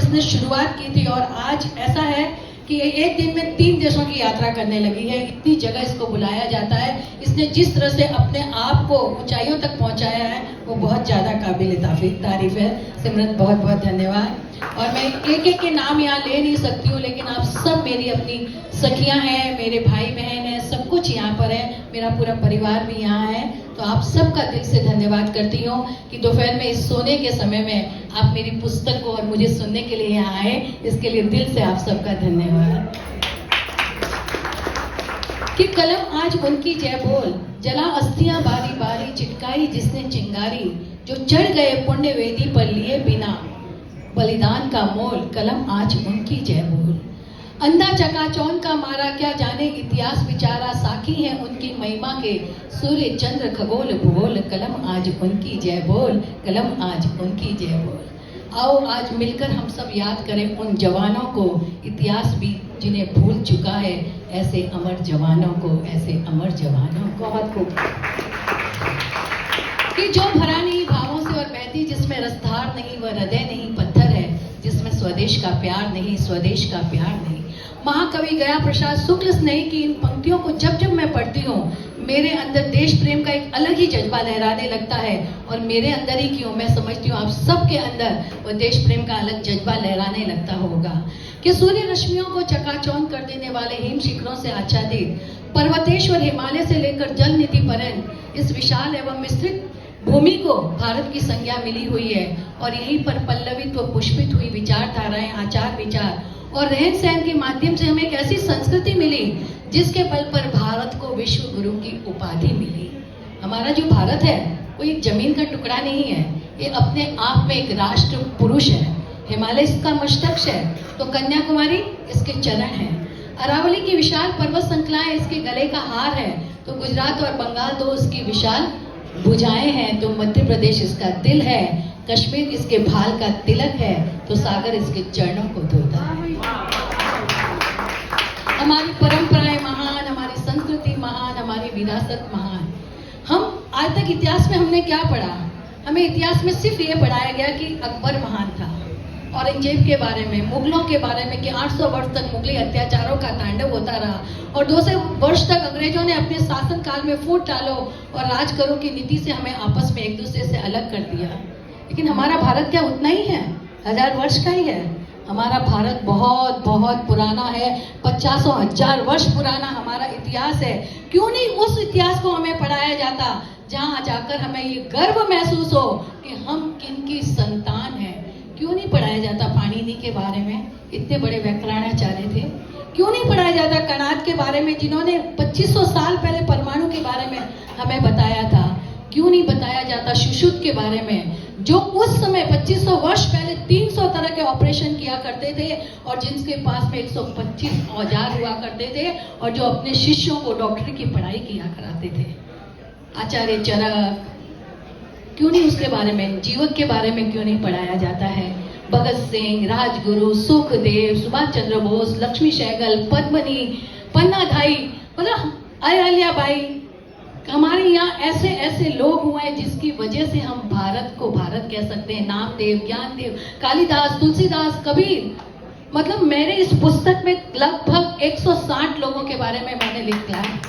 इसने शुरुआत की थी और आज ऐसा है कि एक दिन में 3 देशों की यात्रा करने लगी है। इतनी जगह इसको बुलाया जाता है। इसने जिस तरह से अपने आप को ऊंचाइयों तक पहुंचाया है वो बहुत ज़्यादा काबिल तारीफ है। सिमरन बहुत बहुत धन्यवाद। और मैं एक एक के नाम यहाँ ले नहीं सकती हूँ, लेकिन आप सब मेरी अपनी सखियाँ हैं, मेरे भाई बहन हैं, सब कुछ यहाँ पर है, मेरा पूरा परिवार भी यहाँ है। तो आप सबका दिल से धन्यवाद करती हूँ कि दोपहर में इस सोने के समय में आप मेरी पुस्तक को और मुझे सुनने के लिए यहाँ आए। इसके लिए दिल से आप सबका धन्यवाद। कि कलम आज उनकी जय बोल, जला अस्थियां बारी बारी, चिटकाई जिसने चिंगारी, जो चढ़ गए पुण्य वेदी पर लिए बिना बलिदान का मोल, कलम आज उनकी जय बोल। अंधा चकाचौंध का मारा क्या जाने इतिहास विचारा, साखी है उनकी महिमा के सूर्य चंद्र खगोल भूगोल, कलम आज उनकी जय बोल, कलम आज उनकी जय बोल। आओ आज मिलकर हम सब याद करें उन जवानों को, इतिहास भी जिन्हें भूल चुका है, ऐसे अमर जवानों को, ऐसे अमर जवानों को। बहुत खूब कि जो भरा नहीं भावों से और बहती जिसमें रसधार नहीं, वह हृदय नहीं पत्थर है, जिसमें स्वदेश का प्यार नहीं, स्वदेश का प्यार नहीं। महाकवि गया प्रसाद शुक्ल स्नेही की इन पंक्तियों को जब जब मैं पढ़ती हूँ, मेरे अंदर देश प्रेम का एक अलग ही जज्बा लहराने लगता है। और मेरे अंदर ही क्यों, मैं समझती हूँ आप सबके अंदर वो देश प्रेम का अलग जज्बा लहराने लगता होगा। कि सूर्य रश्मियों को चकाचौंध कर देने वाले हिम शिखरों से आच्छादित पर्वतेश्वर हिमालय से लेकर जल निधि पर्यंत इस विशाल एवं विस्तृत भूमि को भारत की संज्ञा मिली हुई है। और यहीं पर पल्लवित व पुष्पित हुई विचारधाराएं, आचार विचार और रहन सहन के माध्यम से हमें एक ऐसी संस्कृति मिली जिसके बल पर भारत को विश्व गुरु की उपाधि मिली। हमारा जो भारत है वो एक जमीन का टुकड़ा नहीं है, ये अपने आप में एक राष्ट्र पुरुष है। हिमालय इसका मस्तक है तो कन्याकुमारी इसके चरण है, अरावली की विशाल पर्वत श्रृंखलाएं इसके गले का हार है, तो गुजरात और बंगाल दो इसकी विशाल भुजाएं हैं, तो मध्य प्रदेश इसका दिल है, कश्मीर इसके भाल का तिलक है, तो सागर इसके चरणों को धोता है। हमारी परंपराएं महान, हमारी संस्कृति महान, हमारी विरासत महान। हम आज तक इतिहास में हमने क्या पढ़ा? हमें इतिहास में सिर्फ ये पढ़ाया गया कि अकबर महान था, औरंगजेब के बारे में, मुगलों के बारे में कि 800 वर्ष तक मुगली अत्याचारों का तांडव होता रहा और 200 वर्ष तक अंग्रेजों ने अपने शासन काल में फूट डालो और राज करो की नीति से हमें आपस में एक दूसरे से अलग कर दिया। लेकिन हमारा भारत क्या उतना ही है? 1000 वर्ष का ही है? हमारा भारत बहुत बहुत पुराना है, 50,000 वर्ष पुराना हमारा इतिहास है। क्यों नहीं उस इतिहास को हमें पढ़ाया जाता जहाँ जाकर हमें ये गर्व महसूस हो कि हम किनकी संतान हैं? क्यों नहीं पढ़ाया जाता पाणिनि के बारे में, इतने बड़े व्याकरणाचार्य थे? क्यों नहीं पढ़ाया जाता कणाद के बारे में जिन्होंने 2500 साल पहले परमाणु के बारे में हमें बताया था? क्यों नहीं बताया जाता सुश्रुत के बारे में जो उस समय 2500 वर्ष पहले 300 तरह के ऑपरेशन किया करते थे और जिनके पास में 125 औजार हुआ करते थे और जो अपने शिष्यों को डॉक्टरी की पढ़ाई किया कराते थे? आचार्य चरक, क्यों नहीं उसके बारे में, जीवक के बारे में क्यों नहीं पढ़ाया जाता है? भगत सिंह, राजगुरु, सुखदेव, सुभाष चंद्र बोस, लक्ष्मी सहगल, पद्मनी, पन्नाधाई, मतलब अहिल्याबाई, हमारे यहाँ ऐसे ऐसे लोग हुए हैं जिसकी वजह से हम भारत को भारत कह सकते हैं। नामदेव, ज्ञानदेव, कालिदास, तुलसीदास, कबीर, मतलब मेरे इस पुस्तक में लगभग 160 लोगों के बारे में मैंने लिखा है।